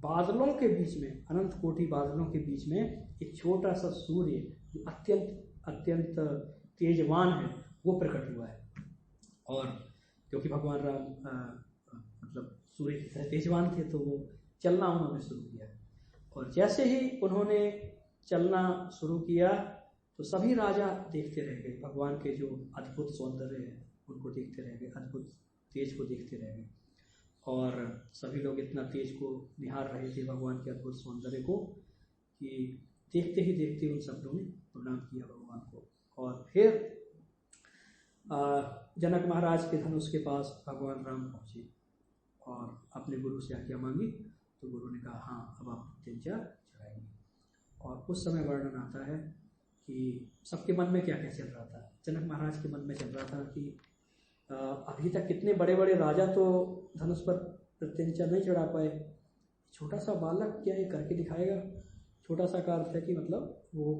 बादलों के बीच में, अनंत कोटि बादलों के बीच में एक छोटा सा सूर्य जो अत्यंत अत्यंत तेजवान है, वो प्रकट हुआ है। और क्योंकि भगवान राम मतलब सूर्य की तरह तेजवान थे, तो वो चलना उन्होंने शुरू किया। और जैसे ही उन्होंने चलना शुरू किया तो सभी राजा देखते रह गए, भगवान के जो अद्भुत सौंदर्य है उनको देखते रह गए, अद्भुत तेज को देखते रह गए। और सभी लोग इतना तेज को निहार रहे थे, भगवान के अद्भुत सौंदर्य को, कि देखते ही देखते उन सब लोगों ने प्रणाम किया भगवान को। और फिर जनक महाराज के धनुष के पास भगवान राम पहुँचे और अपने गुरु से आज्ञा मांगी। तो गुरु ने कहा हाँ, अब आप प्रत्यंचा चढ़ाएंगे। और उस समय वर्णन आता है कि सबके मन में क्या क्या चल रहा था। जनक महाराज के मन में चल रहा था कि अभी तक कितने बड़े बड़े राजा तो धनुष पर प्रत्यंचा नहीं चढ़ा पाए, छोटा सा बालक क्या ये करके दिखाएगा। छोटा सा का अर्थ है कि मतलब वो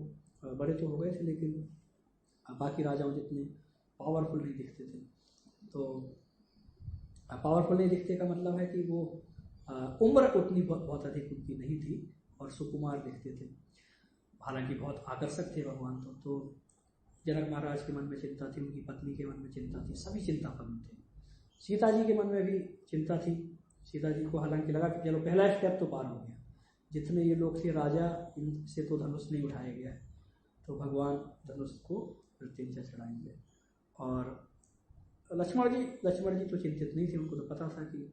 बड़े तो हो गए थे लेकिन बाकी राजाओं जितने पावरफुल नहीं दिखते थे। तो पावरफुल नहीं दिखते का मतलब है कि वो उम्र उतनी बहुत अधिक उनकी नहीं थी और सुकुमार दिखते थे, हालांकि बहुत आकर्षक थे भगवान। तो जनक महाराज के मन में चिंता थी, उनकी पत्नी के मन में चिंता थी, सभी चिंतापन्न थे। सीता जी के मन में भी चिंता थी। सीता जी को हालांकि लगा कि चलो पहला स्टेप तो पार हो गया, जितने ये लोग थे राजा, इनसे तो धनुष नहीं उठाया गया है, तो भगवान धनुष को प्रत्यंचा चढ़ाएंगे। और लक्ष्मण जी तो चिंतित नहीं थे, उनको तो पता था कि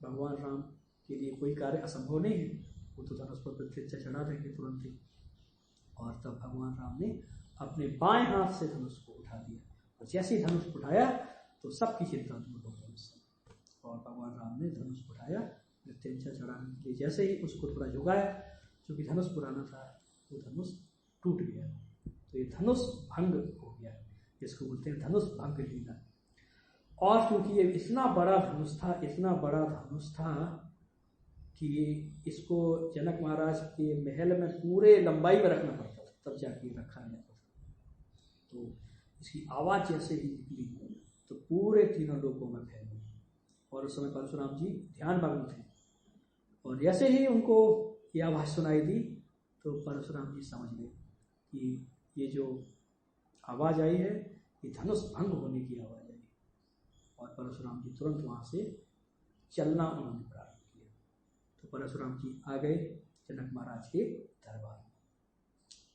भगवान राम के लिए कोई कार्य असंभव नहीं है, वो तो धनुष पर प्रत्यंचा चढ़ा देंगे तुरंत ही। और तब भगवान राम ने अपने बाएं हाथ से धनुष को उठा दिया, और जैसे ही धनुष उठाया तो सबकी चिंता दूर हो गई उससे। और भगवान राम ने धनुष उठाया प्रत्यंचा चढ़ाने के लिए। जैसे ही उसको थोड़ा झुकाया, क्योंकि धनुष पुराना था, वो धनुष टूट गया। तो ये धनुष भंग हो गया, जिसको बोलते हैं धनुष भंग लीला। और क्योंकि ये इतना बड़ा धनुष था कि इसको जनक महाराज के महल में पूरे लंबाई में रखना पड़ता था, तब जाके रखा जाता था। तो इसकी आवाज़ जैसे ही निकली तो पूरे तीनों लोगों में फैल गई। और उस समय परशुराम जी ध्यानमग्न थे, और जैसे ही उनको ये आवाज़ सुनाई दी तो परशुराम जी समझ गए कि ये जो आवाज़ आई है ये धनुष भंग होने की आवाज़ आई। और परशुराम जी तुरंत वहाँ से चलना उन्होंने प्रारंभ किया। तो परशुराम जी आ गए जनक महाराज के दरबार में।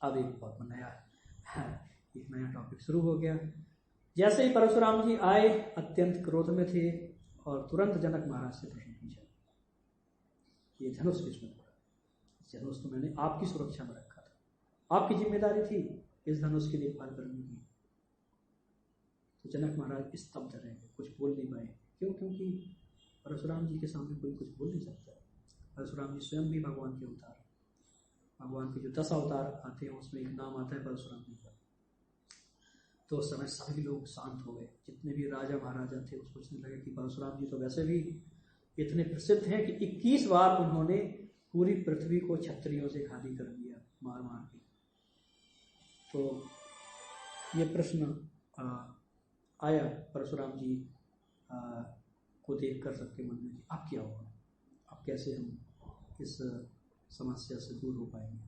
अब एक बहुत नया टॉपिक शुरू हो गया। जैसे ही परशुराम जी आए, अत्यंत क्रोध में थे, और तुरंत जनक महाराज से प्रश्न पूछा, ये धनुष किसने पड़ा? धनुष तो मैंने आपकी सुरक्षा में रखा था, आपकी जिम्मेदारी थी इस धनुष की देखभाल करने की। तो जनक महाराज स्तब्ध रहे, कुछ बोल नहीं पाए। क्यों? क्योंकि परशुराम जी के सामने कोई कुछ बोल नहीं सकता। परशुराम जी स्वयं भी भगवान के अवतार, भगवान के जो 10 अवतार आते हैं उसमें एक नाम आता है परशुराम जी का। तो उस समय सभी लोग शांत हो गए, जितने भी राजा महाराजा थे वो सोचने लगे कि परशुराम जी तो वैसे भी इतने प्रसिद्ध हैं कि 21 बार उन्होंने पूरी पृथ्वी को क्षत्रियों से खाली कर दिया, मार मार के। तो ये प्रश्न आया परशुराम जी को देख कर सबके मन में, अब क्या होगा, अब कैसे हम इस समस्या से दूर हो पाएंगे।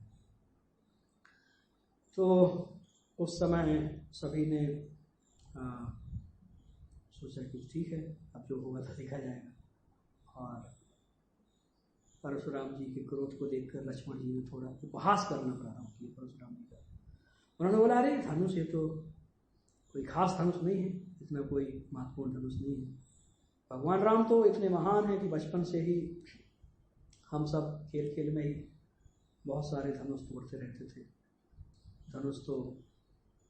तो उस समय सभी ने सोचा कि ठीक है, अब जो होगा तो देखा जाएगा। और परशुराम जी के क्रोध को देखकर लक्ष्मण जी ने थोड़ा उपहास करना प्रारंभ किया परशुराम जी का। उन्होंने बोला, अरे धनुष ये तो कोई खास धनुष नहीं है, इतना कोई महत्वपूर्ण धनुष नहीं है। भगवान राम तो इतने महान हैं कि बचपन से ही हम सब खेल खेल में ही बहुत सारे धनुष तोड़ते रहते थे। धनुष तो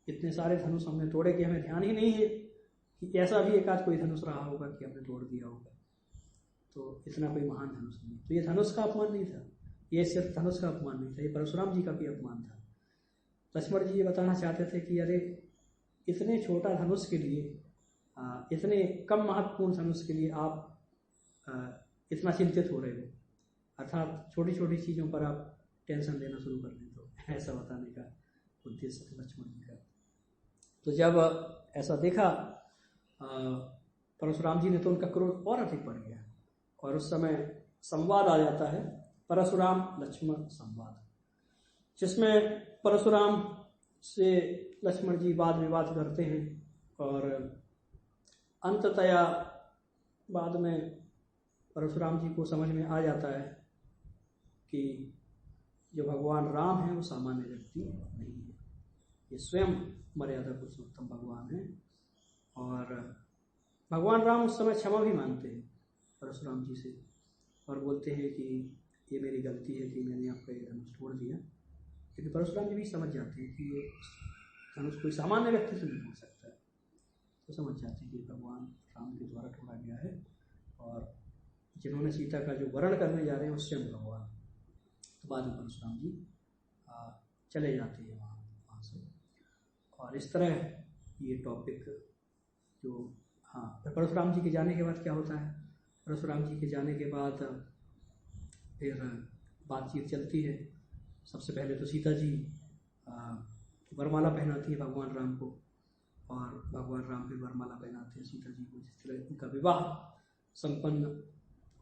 इतने सारे धनुष हमने तोड़े कि हमें ध्यान ही नहीं है कि ऐसा भी एक आध कोई धनुष रहा होगा कि हमने तोड़ दिया होगा। तो इतना कोई महान धनुष नहीं। तो ये धनुष का अपमान नहीं था, ये सिर्फ धनुष का अपमान नहीं था, ये परशुराम जी का भी अपमान था। लक्ष्मण जी ये बताना चाहते थे कि अरे इतने छोटा धनुष के लिए, इतने कम महत्वपूर्ण धनुष के लिए आप इतना चिंतित हो रहे हो, अर्थात छोटी छोटी चीज़ों पर आप टेंशन लेना शुरू कर देते हो। ऐसा बताने का उद्देश्य था लक्ष्मण जी का। तो जब ऐसा देखा परशुराम जी ने तो उनका क्रोध और अधिक बढ़ गया, और उस समय संवाद आ जाता है, परशुराम लक्ष्मण संवाद, जिसमें परशुराम से लक्ष्मण जी वाद विवाद करते हैं और अंततया बाद में परशुराम जी को समझ में आ जाता है कि जो भगवान राम है वो सामान्य व्यक्ति नहीं है, ये स्वयं मर्यादा पुरुषोत्तम भगवान है। और भगवान राम उस समय क्षमा भी मांगते हैं परशुराम जी से और बोलते हैं कि ये मेरी गलती है कि मैंने आपका ये धनुष तोड़ दिया। क्योंकि परशुराम जी भी समझ जाते हैं कि ये धनुष कोई सामान्य व्यक्ति से नहीं तोड़ सकता है, तो समझ जाते हैं कि भगवान राम के द्वारा तोड़ा गया है और जिन्होंने सीता का जो वरण करने जा रहे हैं उससे भगवान। तो बाद में परशुराम जी चले जाते हैं वहाँ से। और इस तरह ये टॉपिक जो फिर परशुराम जी के जाने के बाद क्या होता है, परशुराम जी के जाने के बाद फिर बातचीत चलती है। सबसे पहले तो सीता जी वरमाला पहनाती है भगवान राम को और भगवान राम फिर वरमाला पहनाते हैं सीता जी को, जिस तरह उनका विवाह संपन्न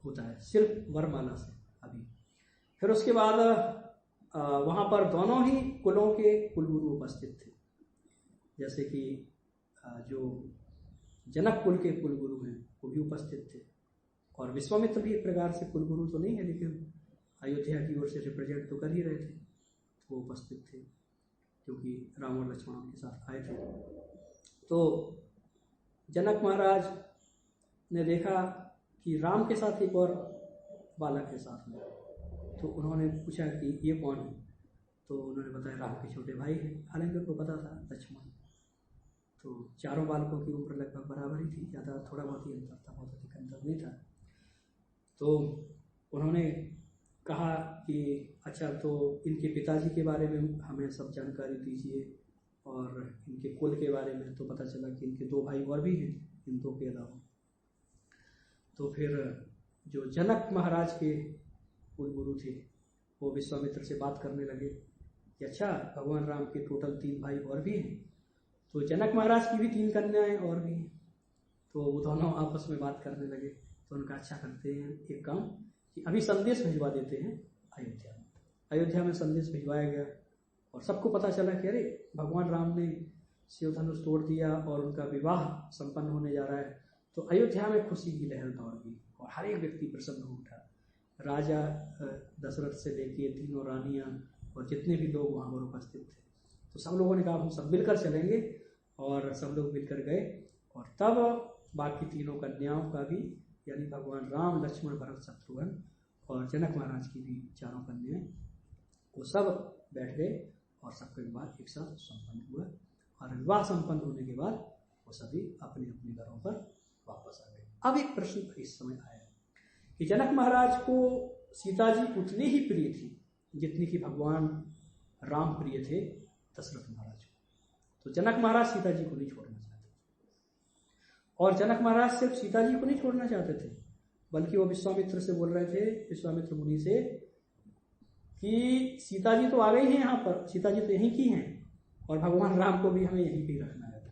होता है सिर्फ वरमाला से। अभी फिर उसके बाद वहाँ पर दोनों ही कुलों के कुलगुरु उपस्थित थे, जैसे कि जो जनक कुल के कुलगुरु हैं वो भी उपस्थित थे और विश्वामित्र भी एक प्रकार से कुलगुरु तो नहीं है लेकिन अयोध्या की ओर से रिप्रेजेंट तो कर ही रहे थे, वो उपस्थित थे क्योंकि राम और लक्ष्मण उनके साथ आए थे। तो जनक महाराज ने देखा कि राम के साथ एक और बालक के साथ में, तो उन्होंने पूछा कि ये कौन है, तो उन्होंने बताया राम के छोटे भाई हैं। हालांकि उनको पता था लक्ष्मण। तो चारों बालकों की उम्र लगभग बराबर ही थी, ज़्यादा थोड़ा बहुत ही अंतर था, बहुत अधिक अंतर नहीं था। तो उन्होंने कहा कि अच्छा तो इनके पिताजी के बारे में हमें सब जानकारी दीजिए और इनके कुल के बारे में। तो पता चला कि इनके 2 भाई और भी हैं इन 2 के अलावा। तो फिर जो जनक महाराज के कुलगुरु थे वो विश्वामित्र से बात करने लगे कि अच्छा भगवान राम के टोटल 3 भाई और भी हैं, तो जनक महाराज की भी 3 कन्याएं और भी हैं। तो वो दोनों आपस में बात करने लगे। तो उनका अच्छा करते हैं एक काम कि अभी संदेश भिजवा देते हैं अयोध्या में। अयोध्या में संदेश भिजवाया गया और सबको पता चला कि अरे भगवान राम ने शिव धनुष तोड़ दिया और उनका विवाह संपन्न होने जा रहा है। तो अयोध्या में खुशी की लहर दौड़ गई और हर एक व्यक्ति प्रसन्न हो उठा। राजा दशरथ से लेके 3 रानियां और जितने भी लोग वहाँ पर उपस्थित थे, तो सब लोगों ने कहा हम सब मिलकर चलेंगे और सब लोग मिलकर गए। और तब बाकी 3 कन्याओं का भी, यानी भगवान राम, लक्ष्मण, भरत, शत्रुघ्न और जनक महाराज की भी 4 कन्याएं, वो सब बैठ गए और सबका विवाह एक साथ संपन्न हुआ। और विवाह संपन्न होने के बाद वो सभी अपने अपने घरों पर वापस आ गए। अब एक प्रश्न इस समय आया कि जनक महाराज को सीता जी उतनी ही प्रिय थी जितनी कि भगवान राम प्रिय थे दशरथ महाराज को। तो जनक महाराज सीता जी को नहीं छोड़ना चाहते और जनक महाराज सिर्फ सीता जी को नहीं छोड़ना चाहते थे, बल्कि वो विश्वामित्र से बोल रहे थे, विश्वामित्र मुनि से, कि सीता जी तो आ गई हैं यहाँ पर, सीता जी तो यहीं की हैं और भगवान राम को भी हमें यहीं पे रखना है,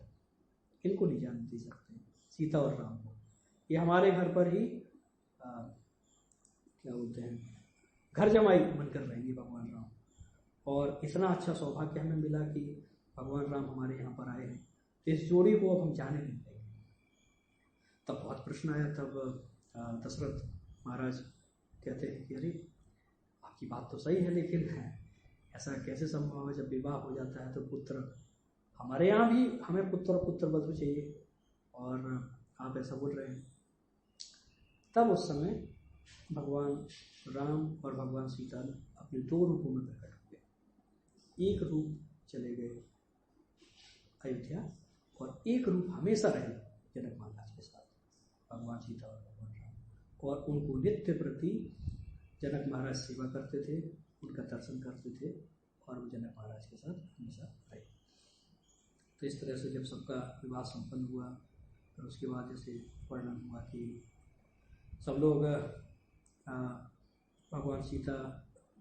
इनको नहीं जाने दे सकते सीता और राम को। ये हमारे घर पर ही क्या बोलते हैं, घर जमाई बनकर रहेंगे भगवान राम। और इतना अच्छा सौभाग्य हमें मिला कि भगवान राम हमारे यहाँ पर आए हैं, तो इस जोड़ी को अब हम जाने नहीं देंगे। तब बहुत प्रश्न आया। तब दशरथ महाराज कहते हैं कि अरे आपकी बात तो सही है, लेकिन ऐसा कैसे संभव है, जब विवाह हो जाता है तो पुत्र, हमारे यहाँ भी हमें पुत्र और पुत्र वधू चाहिए और आप ऐसा बोल रहे हैं। तब उस समय भगवान राम और भगवान सीता अपने 2 रूपों में प्रकट हुए। एक रूप चले गए अयोध्या और एक रूप हमेशा रहे जनक महाराज के साथ, भगवान सीता और भगवान राम। और उनको नित्य प्रति जनक महाराज सेवा करते थे, उनका दर्शन करते थे और वो जनक महाराज के साथ हमेशा रहे। तो इस तरह से जब सबका विवाह संपन्न हुआ, फिर उसके बाद जैसे वर्णन हुआ कि सब लोग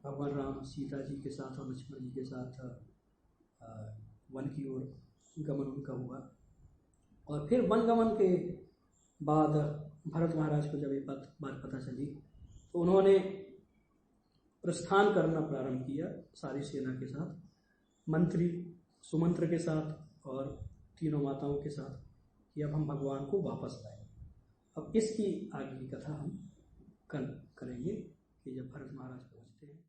भगवान राम सीता जी के साथ और लक्ष्मण जी के साथ वन की ओर गमन उनका हुआ। और फिर वन गमन के बाद भरत महाराज को जब ये बात पता चली तो उन्होंने प्रस्थान करना प्रारंभ किया सारी सेना के साथ, मंत्री सुमंत्र के साथ और 3 माताओं के साथ। कि अब हम भगवान को वापस लाएं। अब इसकी आगे की कथा हम कल करेंगे कि जब भरत महाराज पहुँचते हैं।